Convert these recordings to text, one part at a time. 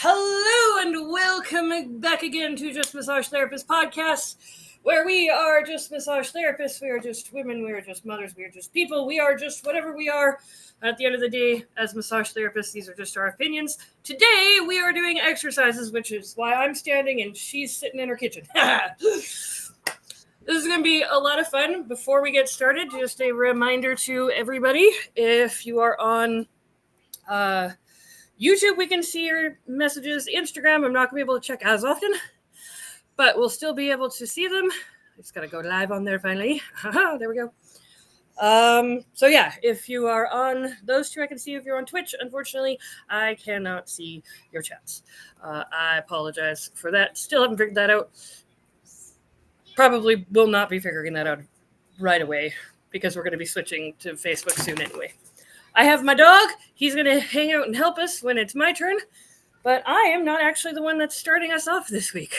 Hello and welcome back again to Just Massage Therapist Podcast, where we are just massage therapists, we are just women, we are just mothers, we are just people, we are just whatever we are. At the end of the day, as massage therapists, these are just our opinions. Today, we are doing exercises, which is why I'm standing and she's sitting in her kitchen. This is going to be a lot of fun. Before we get started, just a reminder to everybody, if you are on YouTube, we can see your messages. Instagram, I'm not going to be able to check as often, but we'll still be able to see them. I just got to go live on there finally. There we go. So yeah, if you are on those two, I can see you. If you're on Twitch, unfortunately, I cannot see your chats. I apologize for that. Still haven't figured that out. Probably will not be figuring that out right away because we're going to be switching to Facebook soon anyway. I have my dog. He's going to hang out and help us when it's my turn, but I am not actually the one that's starting us off this week.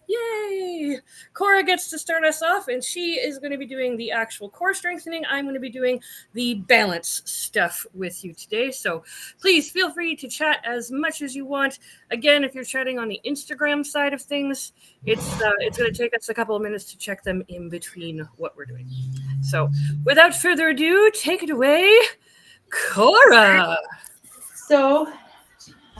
Yay! Cora gets to start us off, and she is going to be doing the actual core strengthening. I'm going to be doing the balance stuff with you today, so please feel free to chat as much as you want. Again, if you're chatting on the Instagram side of things, it's going to take us a couple of minutes to check them in between what we're doing. So without further ado, take it away, Cora. So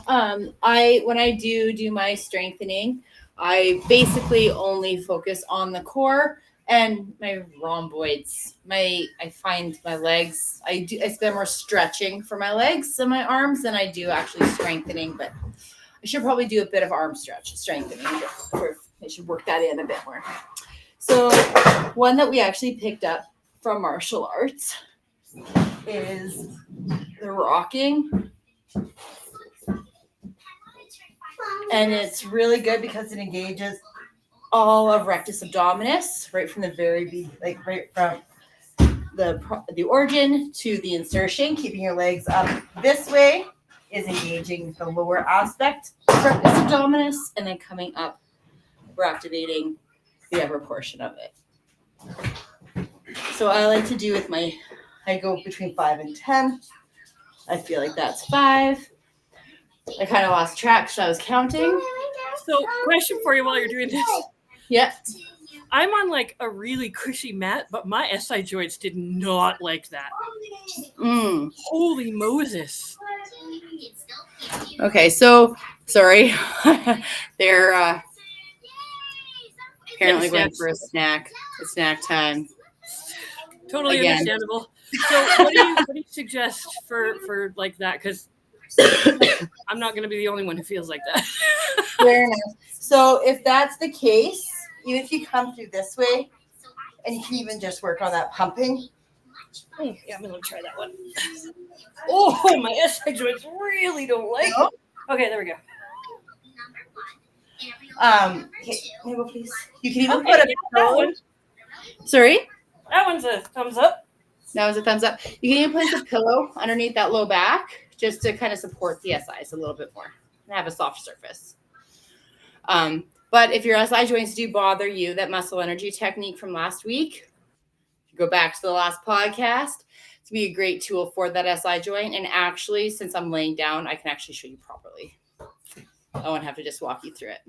when I do my strengthening, I basically only focus on the core and my rhomboids. I find my legs, I spend more stretching for my legs and my arms than I do actually strengthening, but I should probably do a bit of arm strengthening. I should work that in a bit more. So one that we actually picked up from martial arts is the rocking. And it's really good because it engages all of rectus abdominis right from the very beginning, like right from the origin to the insertion. Keeping your legs up this way is engaging the lower aspect of rectus abdominis, and then coming up, we're activating the upper portion of it. So I like to do I go between 5 and 10. I feel like that's 5. I kind of lost track because I was counting. So, question for you while you're doing this. Yep. I'm on like a really cushy mat, but my SI joints did not like that. Holy Moses. Okay, so sorry. They're apparently going for a snack. It's snack time. Totally Again. Understandable. So what do you suggest for like that? Because I'm not going to be the only one who feels like that. Fair enough. So if that's the case, even if you come through this way, and you can even just work on that pumping. Yeah, I'm going to try that one. Oh, my SI joints really don't like it. Okay, there we go. Okay, can you go, please? You can even put a pillow. Sorry? That one's a thumbs up. That was a thumbs up. You can even place a pillow underneath that low back just to kind of support the SIs a little bit more and have a soft surface. But if your SI joints do bother you, that muscle energy technique from last week, go back to the last podcast. It's be a great tool for that SI joint. And actually, since I'm laying down, I can actually show you properly. I won't have to just walk you through it.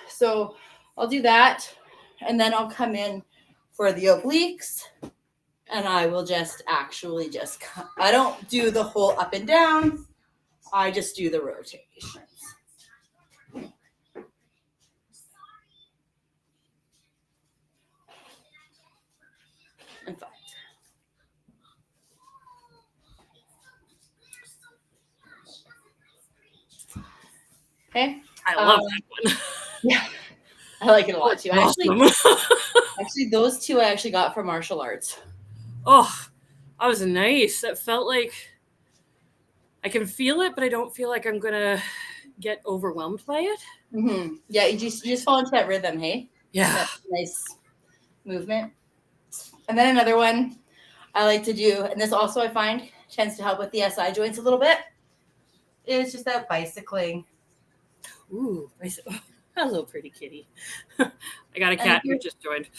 So I'll do that, and then I'll come in for the obliques, and I will I don't do the whole up and down. I just do the rotations. In fact. Okay. I love that one. Yeah. I like it a lot too. Awesome. Actually, those two I actually got from martial arts. Oh, that was nice. That felt like I can feel it, but I don't feel like I'm going to get overwhelmed by it. Mm-hmm. Yeah, you just fall into that rhythm, hey? Yeah. That's a nice movement. And then another one I like to do, and this also I find tends to help with the SI joints a little bit, is just that bicycling. Ooh, hello, pretty kitty. I got a cat who just joined.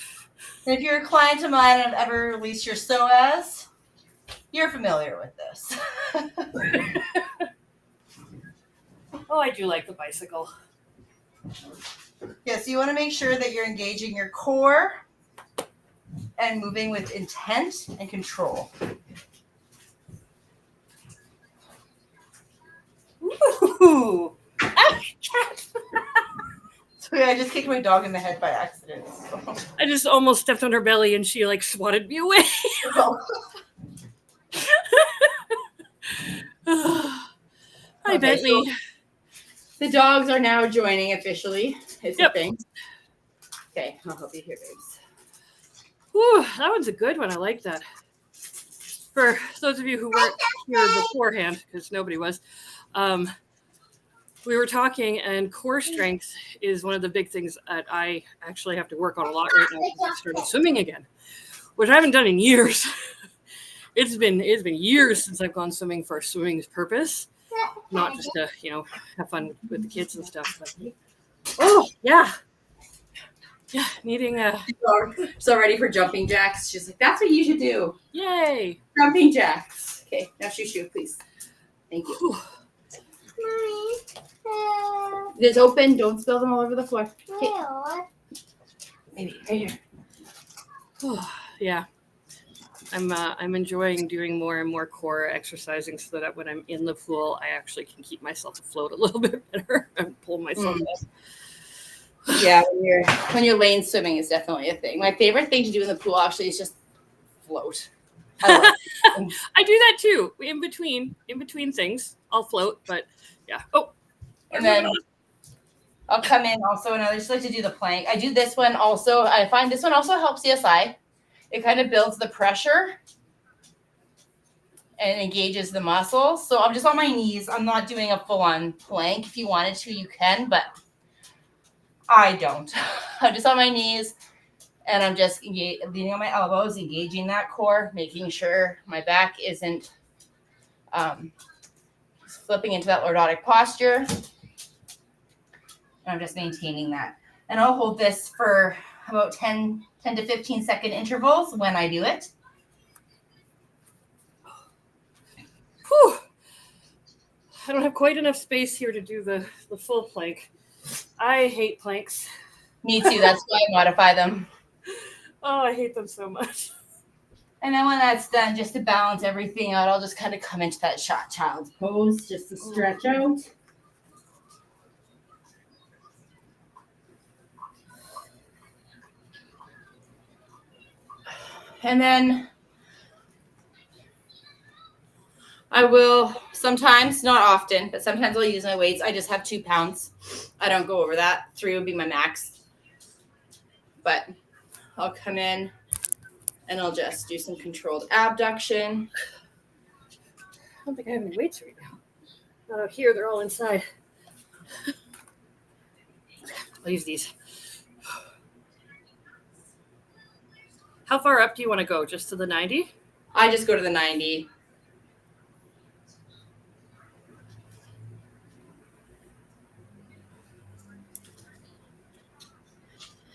If you're a client of mine and have ever released your psoas, you're familiar with this. Oh, I do like the bicycle. Yeah, so you want to make sure that you're engaging your core and moving with intent and control. Ooh. So yeah, I just kicked my dog in the head by accident. So. I just almost stepped on her belly and she like swatted me away. Hi, Bentley. So the dogs are now joining officially. It's a thing. Okay, I'll help you here, babes. Whew, that one's a good one. I like that. For those of you who weren't here beforehand, because nobody was, we were talking, and core strength is one of the big things that I actually have to work on a lot right now because I started swimming again, which I haven't done in years. It's been years since I've gone swimming for swimming's purpose, not just to have fun with the kids and stuff. But, oh yeah, needing a. So ready for jumping jacks? She's like, that's what you should do. Yay! Jumping jacks. Okay, now shoo, please. Thank you. Whew. It's open. Don't spill them all over the floor. Okay. Maybe right here. Yeah, I'm enjoying doing more and more core exercising so that when I'm in the pool, I actually can keep myself afloat a little bit better and pull myself up. Yeah, when you're lane swimming is definitely a thing. My favorite thing to do in the pool actually is just float. I do that too. In between things, I'll float. But yeah. Oh, and then I'll come in also, and I just like to do the plank. I do this one also. I find this one also helps CSI. It kind of builds the pressure and engages the muscles. So I'm just on my knees. I'm not doing a full-on plank. If you wanted to, you can, but I don't. I'm just on my knees, and I'm just leaning on my elbows, engaging that core, making sure my back isn't flipping into that lordotic posture. And I'm just maintaining that. And I'll hold this for about 10 to 15 second intervals when I do it. Whew. I don't have quite enough space here to do the full plank. I hate planks. Me too. That's why I modify them. Oh, I hate them so much. And then when that's done, just to balance everything out, I'll just kind of come into that shot child's pose just to stretch out. And then I will sometimes, not often, but sometimes I'll use my weights. I just have 2 pounds. I don't go over that. 3 would be my max. But I'll come in and I'll just do some controlled abduction. I don't think I have any weights right now. Not out here. They're all inside. I'll use these. How far up do you want to go? Just to the 90? I just go to the 90.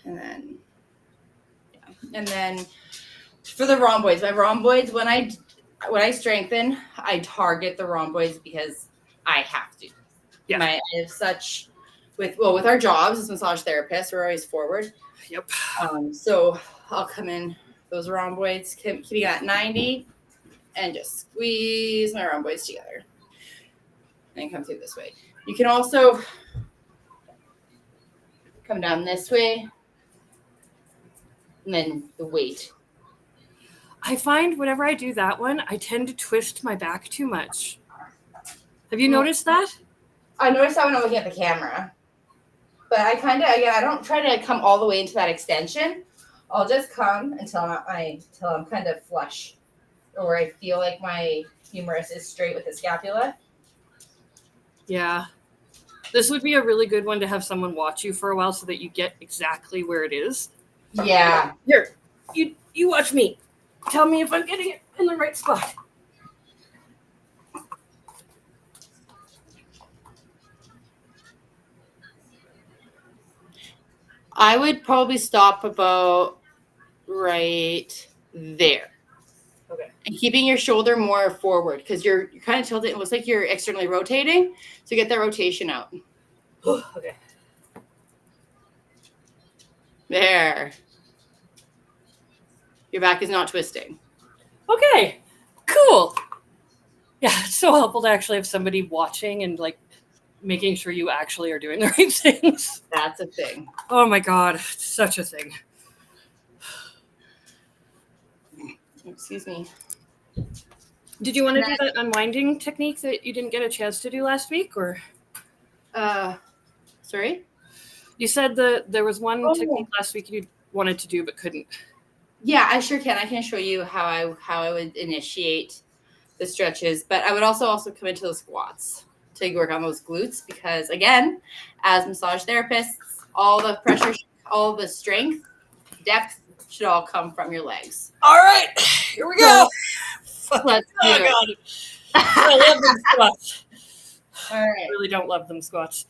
And then for the rhomboids, my rhomboids, when I strengthen, I target the rhomboids because I have to. Yeah. I have such with our jobs as massage therapists, we're always forward. Yep. So I'll come in those rhomboids, keeping at 90, and just squeeze my rhomboids together, and come through this way. You can also come down this way, and then the weight. I find whenever I do that one, I tend to twist my back too much. Have you noticed that? I noticed that when I'm looking at the camera. But I kind of, again, I don't try to come all the way into that extension. I'll just come until I'm kind of flush, or I feel like my humerus is straight with the scapula. Yeah. This would be a really good one to have someone watch you for a while so that you get exactly where it is. Yeah. Here, you watch me. Tell me if I'm getting it in the right spot. I would probably stop about right there. Okay. And keeping your shoulder more forward because you're kind of tilted. It looks like you're externally rotating. So get that rotation out. Okay. There. Your back is not twisting. Okay. Cool. Yeah, it's so helpful to actually have somebody watching and like making sure you actually are doing the right things. That's a thing. Oh my God, it's such a thing. Excuse me. Did you want to do that unwinding technique that you didn't get a chance to do last week, or? Sorry? You said that there was one technique last week you wanted to do but couldn't. Yeah, I sure can. I can show you how I would initiate the stretches, but I would also come into the squats to work on those glutes because, again, as massage therapists, all the pressure, all the strength, depth should all come from your legs. All right, here we go. Let's do it. God. I love them squats. All right. I really don't love them squats.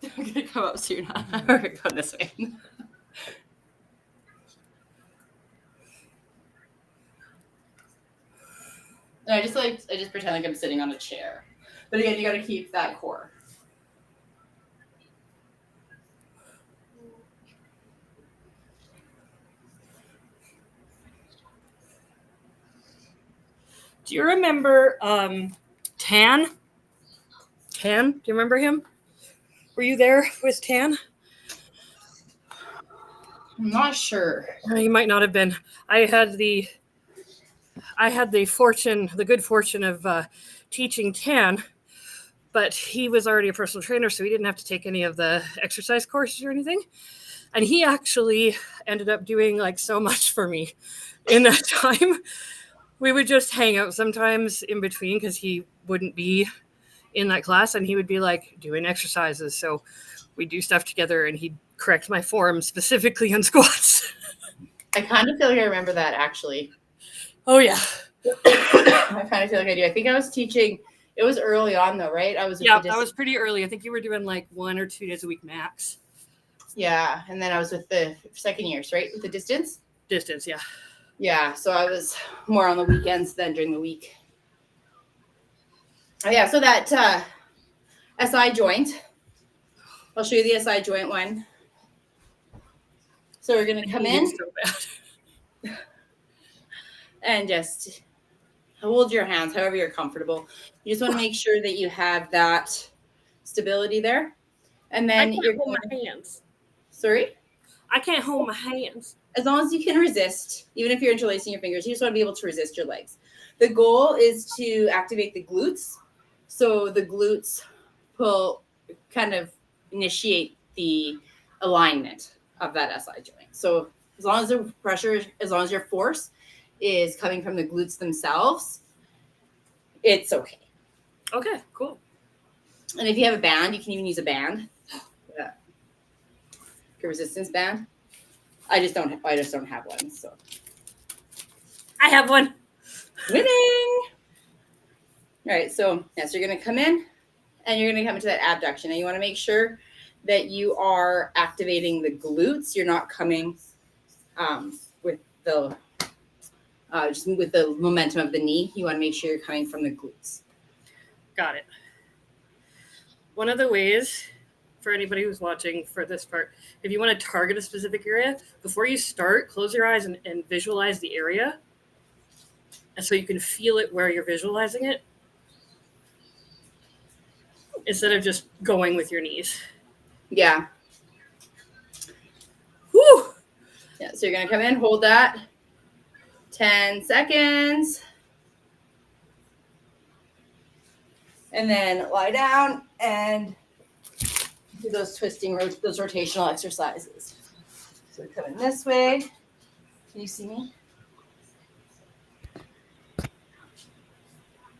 I'm going to come up soon. We're going this way. And I just pretend like I'm sitting on a chair. But again, you got to keep that core. Do you remember Tan? Tan? Do you remember him? Were you there with Tan? I'm not sure. You might not have been. I had the good fortune of teaching Tan, but he was already a personal trainer, so he didn't have to take any of the exercise courses or anything. And he actually ended up doing like so much for me in that time. We would just hang out sometimes in between because he wouldn't be in that class and he would be like doing exercises. So we'd do stuff together and he'd correct my form specifically on squats. I kind of feel like I remember that actually. Oh, yeah. I kind of feel like I do. I think I was teaching. It was early on though, right? That was pretty early. I think you were doing like 1 or 2 days a week max. Yeah. And then I was with the second years, right? With the distance? Distance, yeah. Yeah, so I was more on the weekends than during the week. Oh, yeah, so that SI joint. I'll show you the SI joint one. So we're going to come in So and just hold your hands however you're comfortable. You just want to make sure that you have that stability there. And then you're going to hold my hands. Sorry? I can't hold my hands. As long as you can resist, even if you're interlacing your fingers, you just want to be able to resist your legs. The goal is to activate the glutes. So the glutes will kind of initiate the alignment of that SI joint. So as long as the pressure, as long as your force is coming from the glutes themselves, it's okay. Okay, cool. And if you have a band, you can even use a band. Yeah. A resistance band. I just don't have one. So I have one. Winning. All right. So yes, you're going to come in and you're going to come into that abduction. And you want to make sure that you are activating the glutes. You're not coming with the just with the momentum of the knee. You want to make sure you're coming from the glutes. Got it. One of the ways for anybody who's watching for this part, if you want to target a specific area, before you start, close your eyes and visualize the area. And so you can feel it where you're visualizing it instead of just going with your knees. Yeah. Whew. Yeah. So you're going to come in, hold that 10 seconds. And then lie down and do those those rotational exercises. So we're coming this way. Can you see me?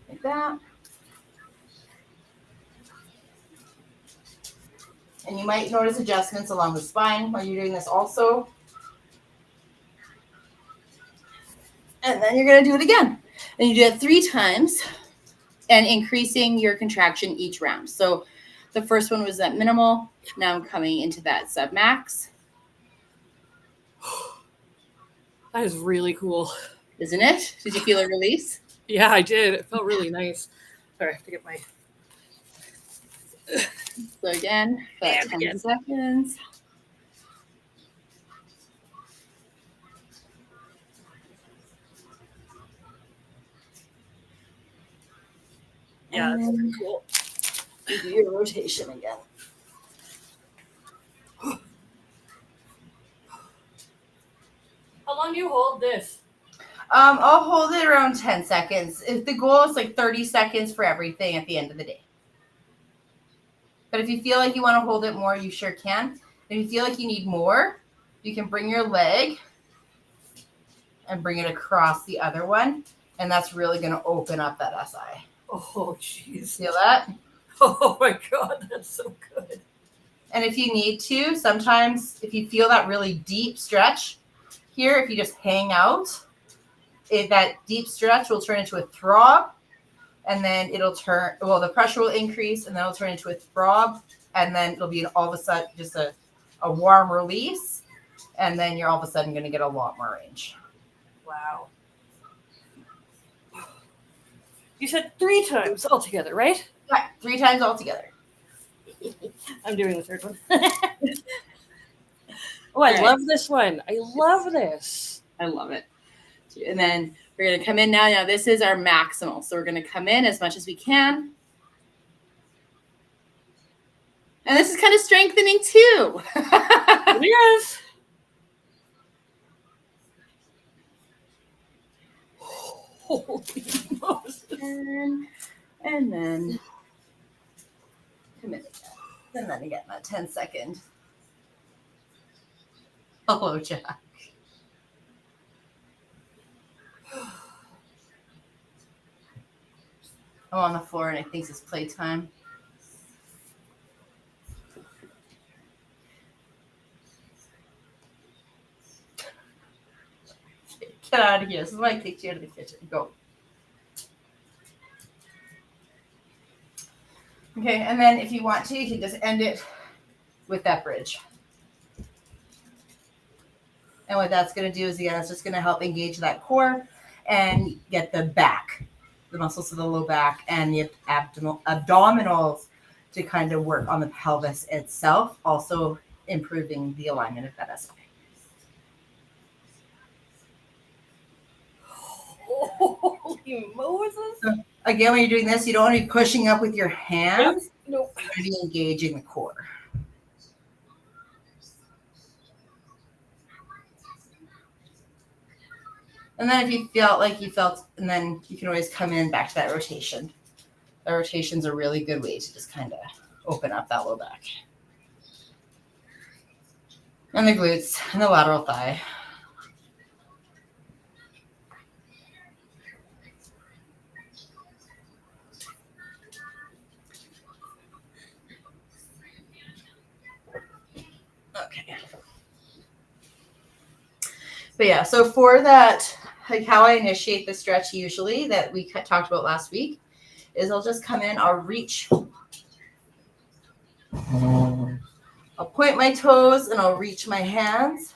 Like that. And you might notice adjustments along the spine while you're doing this also. And then you're going to do it again. And you do it 3 times and increasing your contraction each round. So the first one was that minimal. Now I'm coming into that sub max. That is really cool. Isn't it? Did you feel a release? Yeah, I did. It felt really nice. Sorry, I have to get my. So again, about 10 seconds. Yeah, that's pretty cool. Do your rotation again. How long do you hold this? I'll hold it around 10 seconds. If the goal is like 30 seconds for everything at the end of the day. But if you feel like you want to hold it more, you sure can. If you feel like you need more, you can bring your leg and bring it across the other one. And that's really going to open up that SI. Oh, jeez. Feel that? Oh, my God. That's so good. And if you need to, sometimes if you feel that really deep stretch here, if you just hang out, that deep stretch will turn into a throb. And then it'll turn, well, the pressure will increase and then it'll turn into a throb. And then it'll be all of a sudden just a warm release. And then you're all of a sudden going to get a lot more range. Wow. You said 3 times altogether, right? Yeah, 3 times altogether. I'm doing the third one. Oh, I love this one. I love this. I love it. And then we're going to come in now. Now, this is our maximal. So we're going to come in as much as we can. And this is kind of strengthening too. Yes. Holy Moses. And then come in again. And then again, that 10-second. Hello, Jack. I'm on the floor and I think it's playtime. Get out of here. This is why I kicked you out of the kitchen. Go. Okay, and then if you want to, you can just end it with that bridge. And what that's going to do is, again, it's just going to help engage that core and get the back, the muscles of the low back and the abdominals to kind of work on the pelvis itself, also improving the alignment of that SI. Holy Moses. So again, when you're doing this, you don't want to be pushing up with your hands. Yep. Nope. You're going to be engaging the core. And then if you felt like you felt, and then you can always come in back to that rotation. The rotation's a really good way to just kind of open up that low back. And the glutes and the lateral thigh. Okay. But yeah, so for that, like how I initiate the stretch usually that we talked about last week is I'll just come in, I'll reach. I'll point my toes and I'll reach my hands.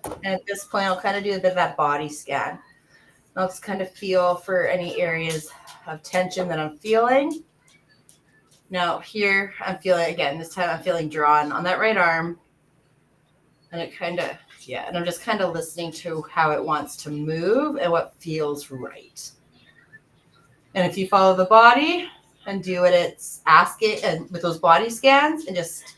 And at this point, I'll kind of do a bit of that body scan. I'll just kind of feel for any areas of tension that I'm feeling. Now here I'm feeling, again, this time I'm feeling drawn on that right arm. And it kind of, yeah, and I'm just kind of listening to how it wants to move and what feels right. And if you follow the body and do what it's asking, and with those body scans, and just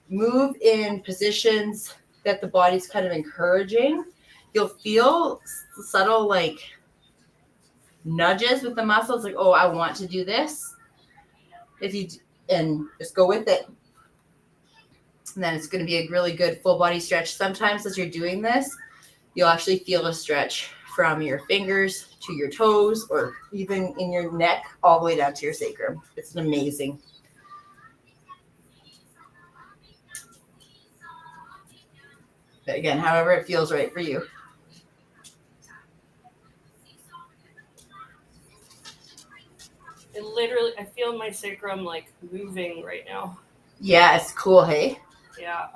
move in positions that the body's kind of encouraging, you'll feel subtle like nudges with the muscles, like, oh, I want to do this. And just go with it. And then it's going to be a really good full body stretch. Sometimes as you're doing this, you'll actually feel a stretch from your fingers to your toes, or even in your neck all the way down to your sacrum. It's amazing. But again, however it feels right for you. It literally, I feel my sacrum like moving right now. Yeah, it's cool, hey? Yeah.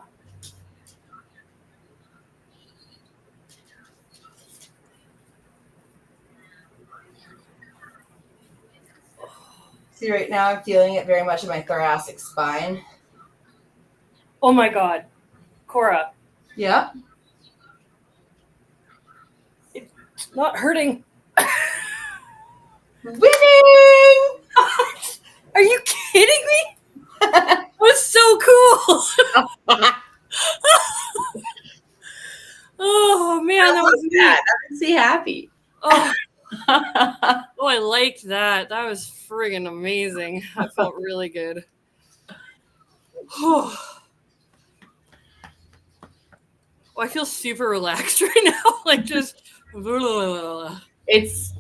See, right now I'm feeling it very much in my thoracic spine. Oh my God. Cora. Yep. It's not hurting. Winning! Are you kidding me? That was so cool. Oh man, that was neat. That makes me happy. Oh, I liked that. That was friggin' amazing. That felt really good. Oh, I feel super relaxed right now. Like just. It's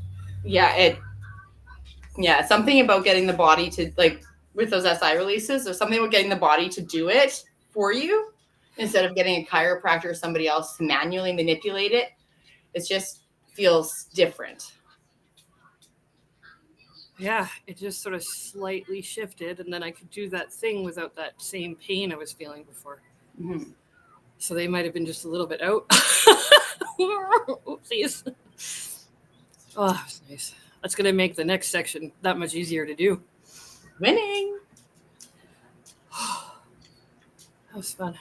something about getting the body to, like, with those SI releases, there's something about getting the body to do it for you instead of getting a chiropractor or somebody else to manually manipulate it. It just feels different. Yeah, it just sort of slightly shifted, and then I could do that thing without that same pain I was feeling before. Mm-hmm. So they might have been just a little bit out. Oopsies. Oh, that's nice. That's going to make the next section that much easier to do. Winning. That was fun.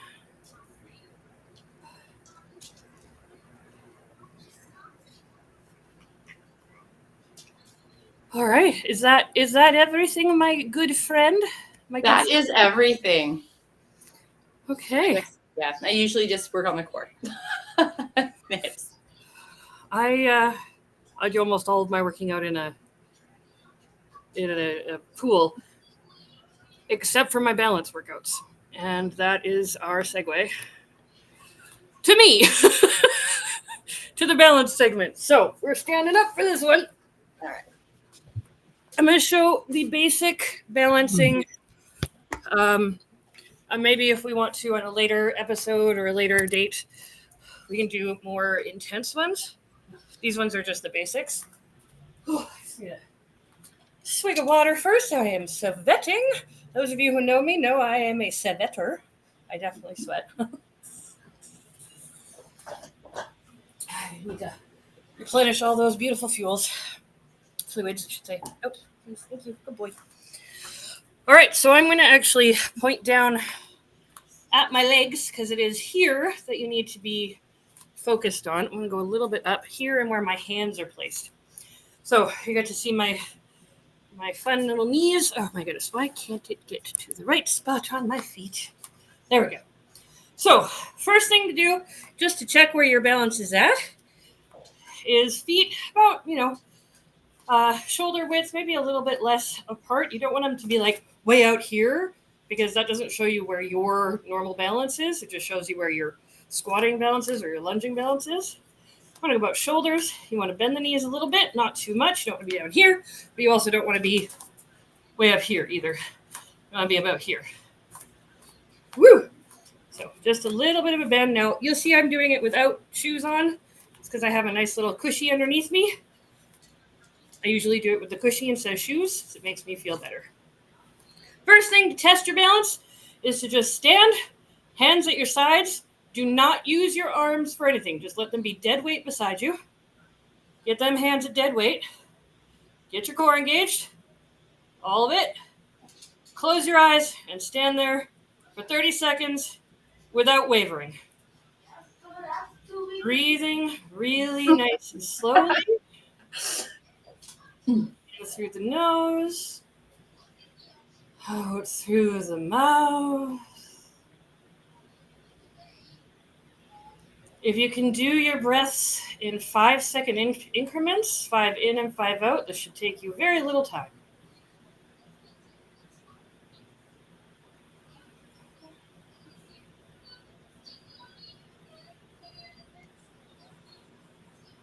All right. Is that everything, my good friend? That is everything. Okay. Yeah, I usually just work on the core. I do almost all of my working out in a pool, except for my balance workouts, and that is our segue to me to the balance segment. So we're standing up for this one. All right. I'm going to show the basic balancing. Maybe if we want to on a later episode or a later date, we can do more intense ones. These ones are just the basics. Yeah. Swig of water first. I am sweating. Those of you who know me know I am a sweater. I definitely sweat. I need to replenish all those beautiful fluids, I should say. Oh, please, thank you. Good boy. All right, so I'm going to actually point down at my legs because it is here that you need to be focused on. I'm going to go a little bit up here and where my hands are placed. So you got to see my fun little knees. Oh my goodness, why can't it get to the right spot on my feet? There we go. So first thing to do, just to check where your balance is at, is feet about, shoulder width, maybe a little bit less apart. You don't want them to be like way out here because that doesn't show you where your normal balance is. It just shows you where your squatting balance is or your lunging balance is. You want to go about shoulders. You want to bend the knees a little bit, not too much. You don't want to be down here, but you also don't want to be way up here either. You want to be about here. Woo! So just a little bit of a bend. Now, you'll see I'm doing it without shoes on. It's because I have a nice little cushy underneath me. I usually do it with the cushy instead of shoes, so it makes me feel better. First thing to test your balance is to just stand, hands at your sides. Do not use your arms for anything. Just let them be dead weight beside you. Get them hands at dead weight. Get your core engaged. All of it. Close your eyes and stand there for 30 seconds without wavering. Breathing really nice and slowly. In through the nose. Out through the mouth. If you can do your breaths in 5-second increments, 5 in and 5 out, this should take you very little time.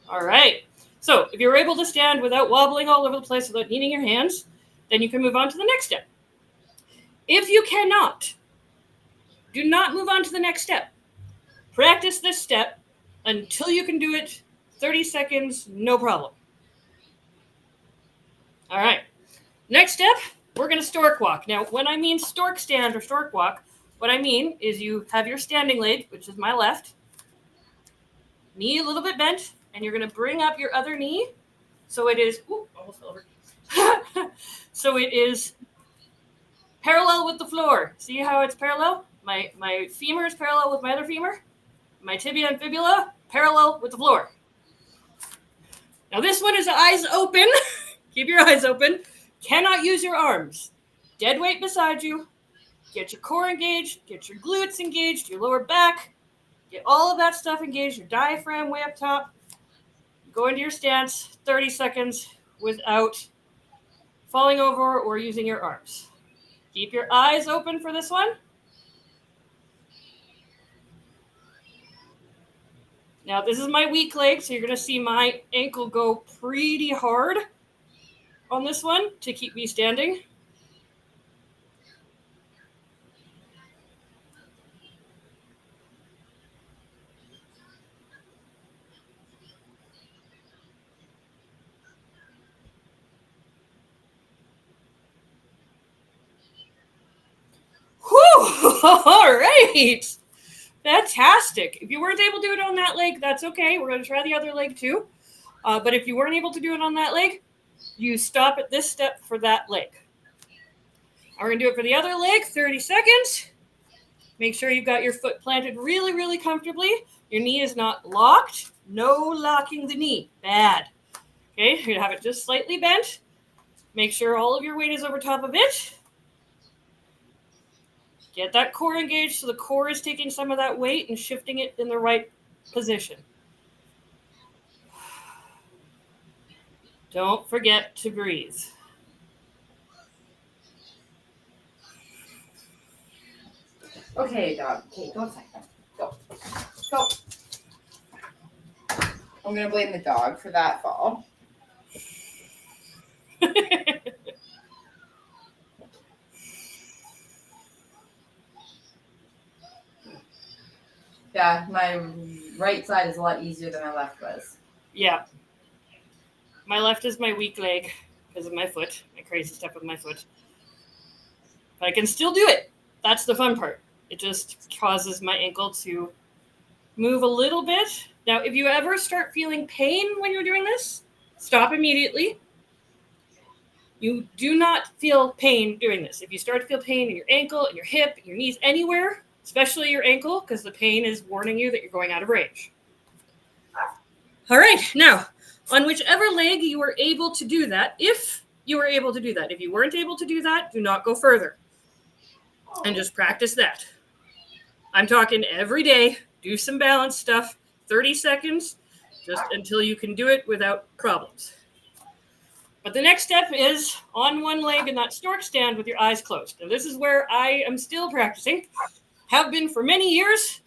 All right. So if you're able to stand without wobbling all over the place, without needing your hands, then you can move on to the next step. If you cannot, do not move on to the next step. Practice this step until you can do it 30 seconds, no problem. All right. Next step, we're going to stork walk. Now, when I mean stork stand or stork walk, what I mean is you have your standing leg, which is my left, knee a little bit bent, and you're going to bring up your other knee. So it is, almost fell over. So it is parallel with the floor. See how it's parallel? My femur is parallel with my other femur. My tibia and fibula parallel with the floor. Now this one is eyes open. Keep your eyes open. Cannot use your arms. Dead weight beside you. Get your core engaged. Get your glutes engaged. Your lower back. Get all of that stuff engaged. Your diaphragm way up top. Go into your stance. 30 seconds without falling over or using your arms. Keep your eyes open for this one. Now, this is my weak leg, so you're going to see my ankle go pretty hard on this one to keep me standing. Whew! All right. Fantastic. If you weren't able to do it on that leg, that's okay. We're going to try the other leg too. But if you weren't able to do it on that leg, you stop at this step for that leg. We're going to do it for the other leg, 30 seconds. Make sure you've got your foot planted really, really comfortably. Your knee is not locked. No locking the knee. Bad. Okay, you're going to have it just slightly bent. Make sure all of your weight is over top of it. Get that core engaged so the core is taking some of that weight and shifting it in the right position. Don't forget to breathe. Okay, dog. Okay, go outside. Go. Go. I'm going to blame the dog for that fall. Yeah, my right side is a lot easier than my left was. Yeah. My left is my weak leg because of my foot, my crazy stuff with my foot. But I can still do it. That's the fun part. It just causes my ankle to move a little bit. Now, if you ever start feeling pain when you're doing this, stop immediately. You do not feel pain doing this. If you start to feel pain in your ankle, in your hip, in your knees, anywhere, especially your ankle, because the pain is warning you that you're going out of range. All right, now, on whichever leg you were able to do that, if you were able to do that. If you weren't able to do that, do not go further. And just practice that. I'm talking every day. Do some balance stuff, 30 seconds, just until you can do it without problems. But the next step is on one leg in that stork stand with your eyes closed. Now, this is where I am still practicing. Have been for many years.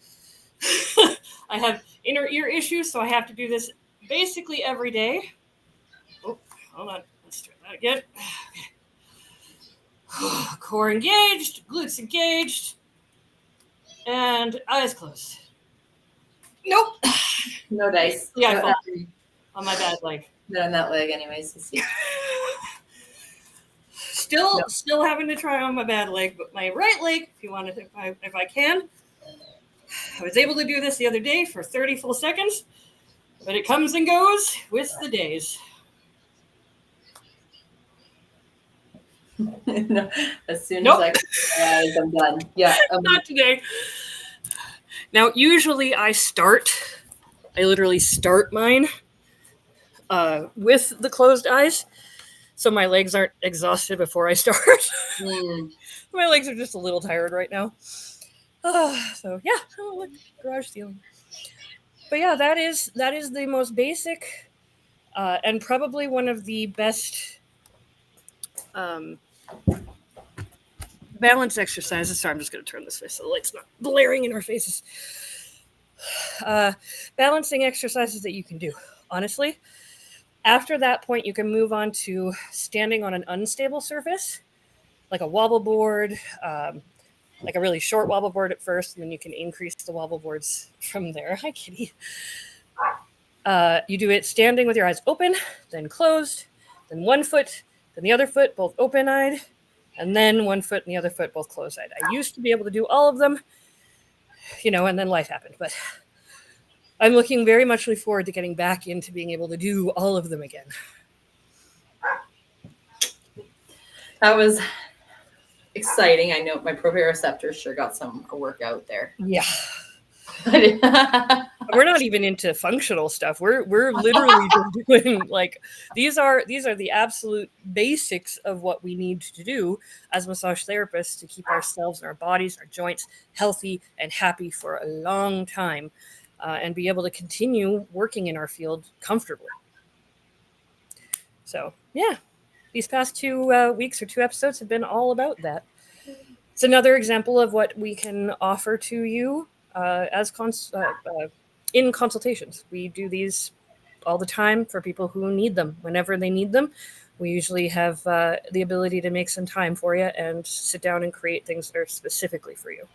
I have inner ear issues, so I have to do this basically every day. Oh, hold on. Let's try that again. Core engaged, glutes engaged, and eyes closed. Nope. No dice. Yeah, no, I fall on my bad leg. Not on that leg anyways. Still having to try on my bad leg, but my right leg, if I can. I was able to do this the other day for 30 full seconds, but it comes and goes with the days. No, as soon as I'm done. Yeah. Not today. Now, usually I literally start mine with the closed eyes, so my legs aren't exhausted before I start. My legs are just a little tired right now. So yeah, oh, look, garage ceiling. But yeah, that is the most basic and probably one of the best balance exercises. Sorry, I'm just going to turn this way so the light's not blaring in our faces. Balancing exercises that you can do. Honestly, after that point, you can move on to standing on an unstable surface, like a wobble board, like a really short wobble board at first, and then you can increase the wobble boards from there. Hi, kitty. You do it standing with your eyes open, then closed, then one foot, then the other foot, both open-eyed, and then one foot and the other foot, both closed-eyed. I used to be able to do all of them, and then life happened. But I'm looking very much forward to getting back into being able to do all of them again. That was exciting. I know my proprioceptor sure got some workout there. Yeah. We're not even into functional stuff. We're literally just doing like these are the absolute basics of what we need to do as massage therapists to keep ourselves and our bodies, our joints healthy and happy for a long time, and be able to continue working in our field comfortably. So yeah, these past 2 weeks or 2 episodes have been all about that. It's another example of what we can offer to you in consultations. We do these all the time for people who need them, whenever they need them. We usually have the ability to make some time for you and sit down and create things that are specifically for you.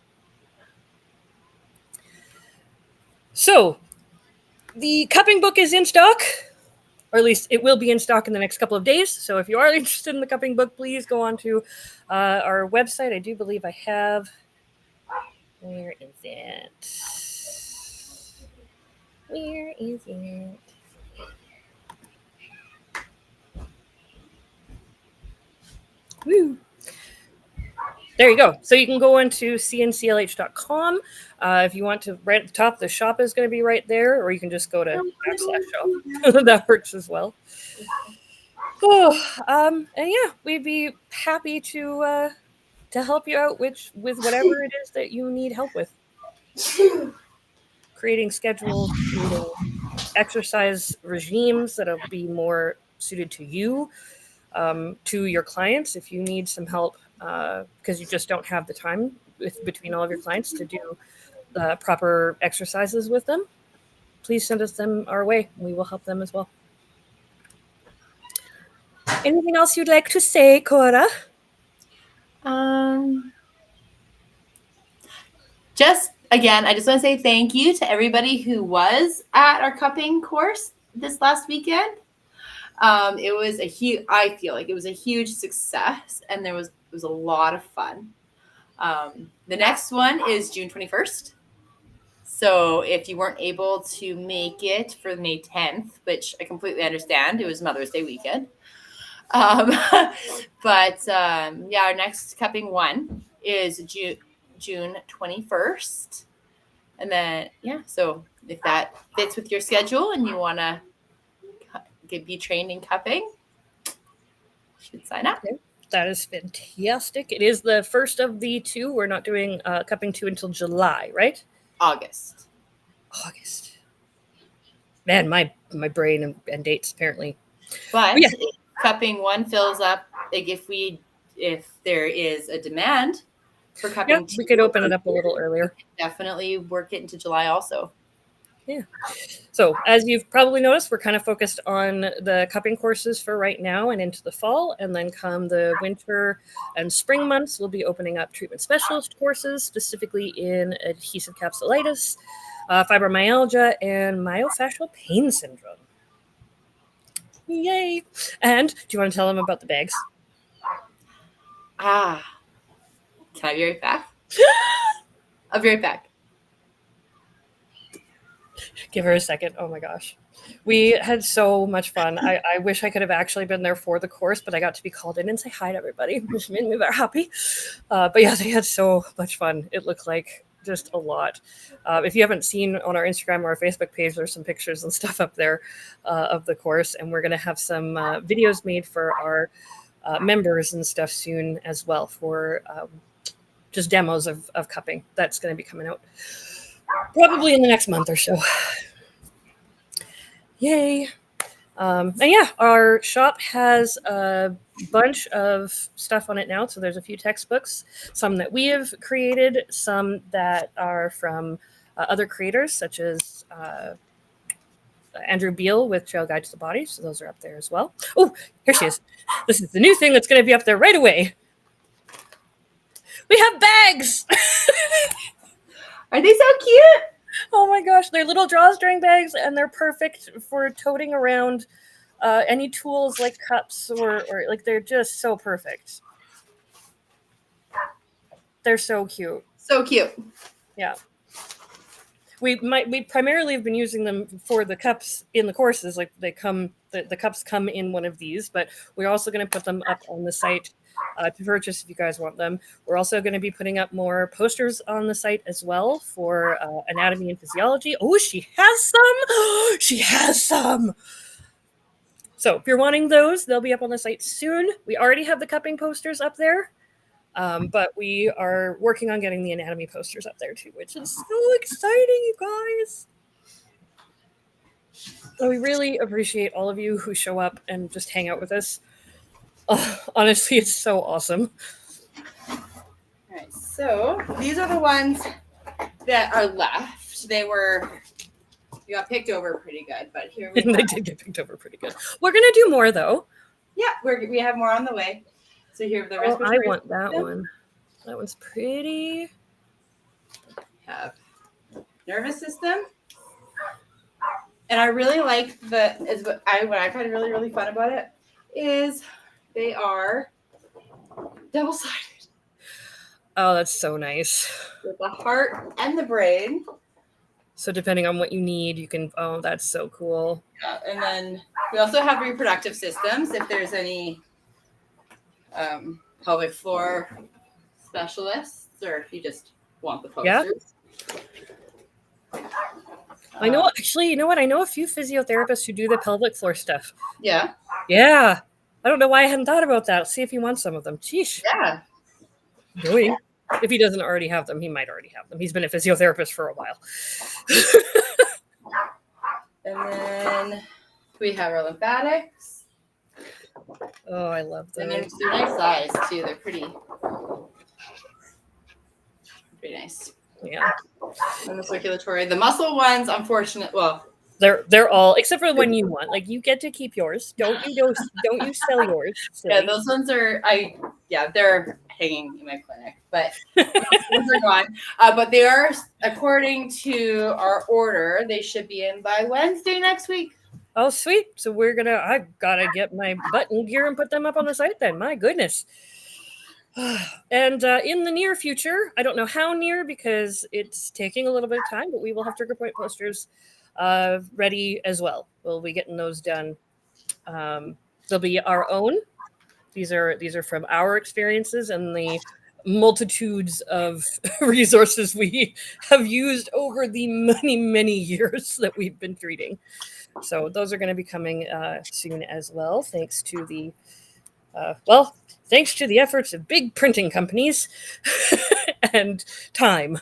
So, the cupping book is in stock, or at least it will be in stock in the next couple of days. So if you are interested in the cupping book, please go on to our website. I do believe I have. Where is it? Where is it? Woo. There you go. So you can go into cnclh.com. If you want to, right at the top, the shop is going to be right there, or you can just go to /shop. That works as well. Oh, and yeah, we'd be happy to help you out with whatever it is that you need help with. Creating schedules, creating exercise regimes that'll be more suited to you, to your clients. If you need some help because you just don't have the time between all of your clients to do proper exercises with them, please send us them our way. We will help them as well. Anything else you'd like to say, Cora? Just again, I just want to say thank you to everybody who was at our cupping course this last weekend. It was I feel like it was a huge success, and it was a lot of fun. The next one is June 21st. So if you weren't able to make it for May 10th, which I completely understand, it was Mother's Day weekend. But yeah, our next cupping one is June 21st. And then, yeah, so if that fits with your schedule and you want to be trained in cupping, you should sign up. Okay. That is fantastic. It is the first of the two. We're not doing cupping 2 until July, right? August. Man, my brain and dates apparently. But yeah. Cupping 1 fills up. Like if there is a demand for cupping 2, we could open it up a little earlier. Definitely work it into July also. Yeah. So as you've probably noticed, we're kind of focused on the cupping courses for right now and into the fall. And then come the winter and spring months, we'll be opening up treatment specialist courses, specifically in adhesive capsulitis, fibromyalgia, and myofascial pain syndrome. Yay. And do you want to tell them about the bags? Can I be right back? I'll be right back. Give her a second. Oh my gosh. We had so much fun. I wish I could have actually been there for the course, but I got to be called in and say hi to everybody, which made me very happy. But yeah, they had so much fun. It looked like just a lot. If you haven't seen on our Instagram or our Facebook page, there's some pictures and stuff up there of the course. And we're going to have some videos made for our members and stuff soon as well for just demos of cupping. That's going to be coming out probably in the next month or so. Yay. And yeah, our shop has a bunch of stuff on it now. So there's a few textbooks, some that we have created, some that are from other creators, such as Andrew Beal with Trail Guide to the Body. So those are up there as well. Oh, here she is. This is the new thing that's going to be up there right away. We have bags. Are they so cute? Oh my gosh, they're little drawstring bags, and they're perfect for toting around any tools like cups or like they're just so perfect. They're so cute. So cute. Yeah. We primarily have been using them for the cups in the courses. Like the cups come in one of these, but we're also going to put them up on the site to purchase if you guys want them. We're also going to be putting up more posters on the site as well for anatomy and physiology. Oh, she has some. She has some. So if you're wanting those, they'll be up on the site soon. We already have the cupping posters up there. But we are working on getting the anatomy posters up there too, which is so exciting, you guys. So we really appreciate all of you who show up and just hang out with us. Honestly, it's so awesome. All right, so these are the ones that are left. You got picked over pretty good, but here we go. They did get picked over pretty good. We're gonna do more though. Yeah, we have more on the way. So here the rest. I want that one. That one's pretty. Have nervous system, and I really like what I find really really fun about it is they are double-sided. Oh, that's so nice. With the heart and the brain. So depending on what you need, you can. Oh, that's so cool. Yeah, and then we also have reproductive systems. If there's any pelvic floor specialists, or if you just want the posters. Yeah. I know. Actually, you know what? I know a few physiotherapists who do the pelvic floor stuff. Yeah. Yeah. I don't know why I hadn't thought about that. Let's see if he wants some of them. Sheesh. Yeah. Doing. If he doesn't already have them, he might already have them. He's been a physiotherapist for a while. And then we have our lymphatics. Oh, I love them. And they're nice size too. They're pretty nice. Yeah. And the circulatory. The muscle ones, unfortunately, well, they're all except for the one you want. Like you get to keep yours. Don't you sell yours. Silly. Yeah, those ones are they're hanging in my clinic, but those are gone. But they are, according to our order, they should be in by Wednesday next week. Oh, sweet. So I gotta get my button gear and put them up on the site then. My goodness. And in the near future, I don't know how near because it's taking a little bit of time, but we will have trigger point posters ready as well. We'll be getting those done. They'll be our own. These are from our experiences and the multitudes of resources we have used over the many, many years that we've been treating. So those are going to be coming soon as well, thanks to the efforts of big printing companies and time.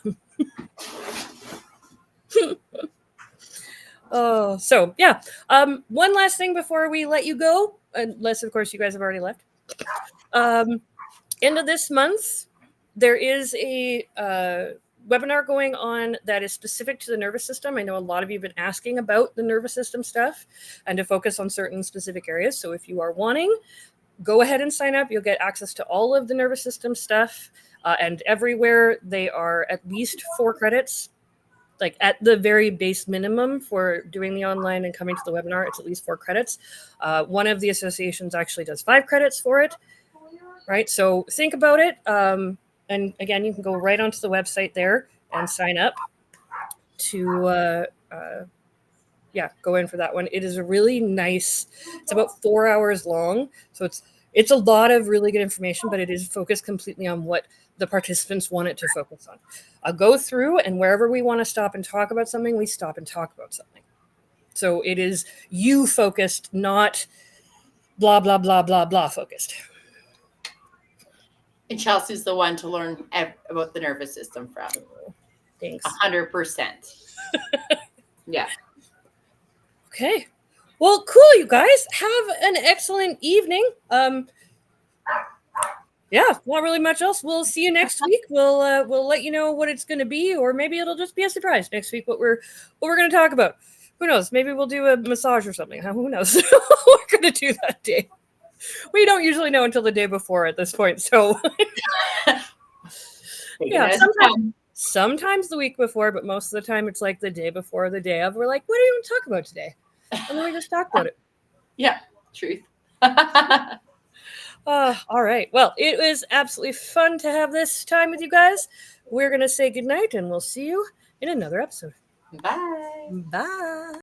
Oh, so yeah. One last thing before we let you go, unless of course you guys have already left. End of this month, there is a webinar going on that is specific to the nervous system. I know a lot of you have been asking about the nervous system stuff and to focus on certain specific areas. So if you are wanting, go ahead and sign up. You'll get access to all of the nervous system stuff. And everywhere they are at least 4 credits. Like at the very base minimum for doing the online and coming to the webinar, it's at least 4 credits. One of the associations actually does 5 credits for it, right? So think about it. And again, you can go right onto the website there and sign up to, go in for that one. It is a really nice, it's about 4 hours long. So it's a lot of really good information, but it is focused completely on what the participants want it to focus on. I'll go through, and wherever we want to stop and talk about something, we stop and talk about something. So it is you focused, not blah, blah, blah, blah, blah focused. And Chelsea's the one to learn about the nervous system from. Thanks. 100%. Yeah. Okay. Well, cool, you guys. Have an excellent evening. Yeah, not really much else. We'll see you next week. We'll let you know what it's going to be, or maybe it'll just be a surprise next week. What we're going to talk about. Who knows? Maybe we'll do a massage or something. Who knows? We're going to do that day. We don't usually know until the day before at this point. So yeah, sometimes the week before, but most of the time it's like the day before, or the day of. We're like, what are you going to talk about today? And then we just talk about it. Yeah, truth. All right. Well, it was absolutely fun to have this time with you guys. We're going to say goodnight, and we'll see you in another episode. Bye. Bye.